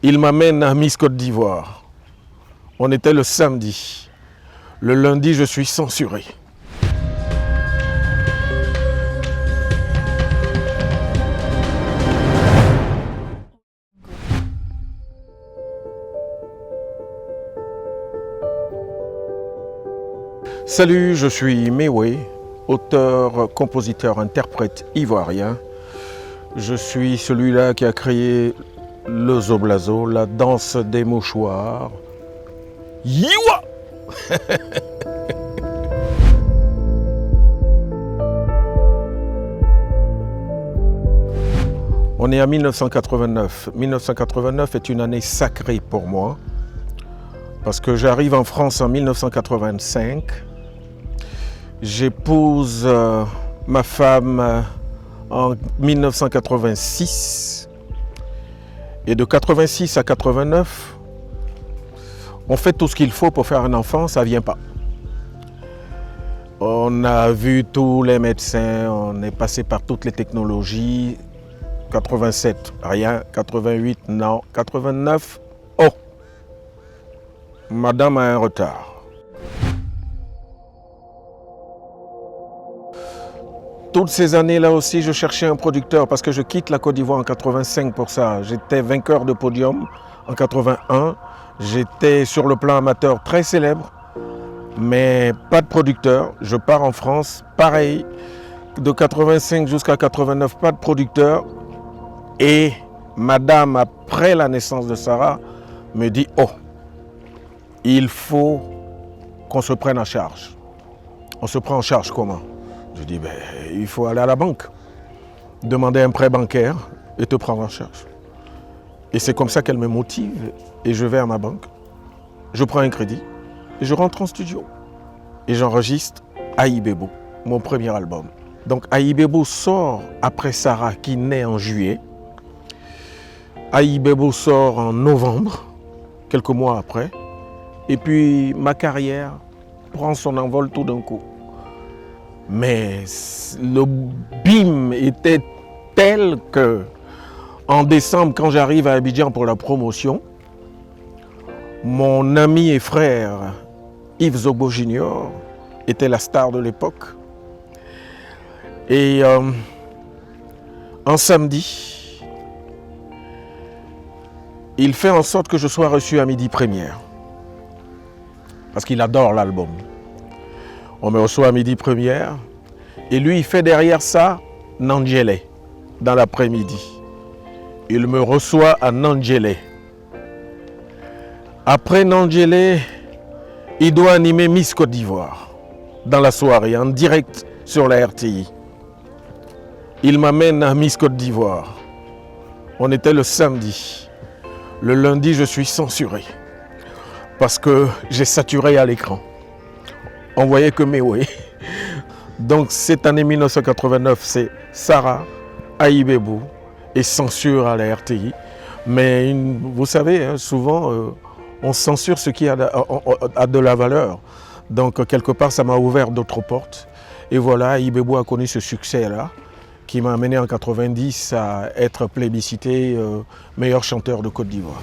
Il m'amène à Miss Côte d'Ivoire. On était le samedi. Le lundi, je suis censuré. Salut, je suis Mewe, auteur, compositeur, interprète ivoirien. Je suis celui-là qui a créé le Zoblazo, la danse des mouchoirs. Yiwa! On est à 1989. 1989 est une année sacrée pour moi parce que j'arrive en France en 1985. J'épouse ma femme en 1986 et de 86 à 89, on fait tout ce qu'il faut pour faire un enfant, ça ne vient pas. On a vu tous les médecins, on est passé par toutes les technologies. 87, rien. 88, non. 89, oh! Madame a un retard. Toutes ces années-là aussi, je cherchais un producteur parce que je quitte la Côte d'Ivoire en 85 pour ça. J'étais vainqueur de podium en 81. J'étais sur le plan amateur très célèbre, mais pas de producteur. Je pars en France, pareil, de 85 jusqu'à 89, pas de producteur. Et madame, après la naissance de Sarah, me dit « Oh, il faut qu'on se prenne en charge. » On se prend en charge comment? Je dis ben, « Il faut aller à la banque, demander un prêt bancaire et te prendre en charge. » Et c'est comme ça qu'elle me motive et je vais à ma banque, je prends un crédit et je rentre en studio. Et j'enregistre Aïe Bebo, mon premier album. Donc Aïe Bebo sort après Sarah qui naît en juillet. Aïe Bebo sort en novembre, quelques mois après. Et puis ma carrière prend son envol tout d'un coup. Mais le bim était tel que en décembre, quand j'arrive à Abidjan pour la promotion, mon ami et frère Yves Zobo Junior était la star de l'époque. Et un samedi, il fait en sorte que je sois reçu à midi première. Parce qu'il adore l'album. On me reçoit à midi première. Et lui, il fait derrière ça Nandjélé, dans l'après-midi. Il me reçoit à Nandjélé. Après Nandjélé, il doit animer Miss Côte d'Ivoire dans la soirée, en direct sur la RTI. Il m'amène à Miss Côte d'Ivoire. On était le samedi. Le lundi, je suis censuré parce que j'ai saturé à l'écran. On voyait que Mewe. Donc cette année 1989, c'est Sarah, Aïe Bebo et censure à la RTI. Mais vous savez, hein, souvent, on censure ce qui a de la valeur. Donc quelque part, ça m'a ouvert d'autres portes. Et voilà, Aïe Bebo a connu ce succès-là, qui m'a amené en 90 à être plébiscité meilleur chanteur de Côte d'Ivoire.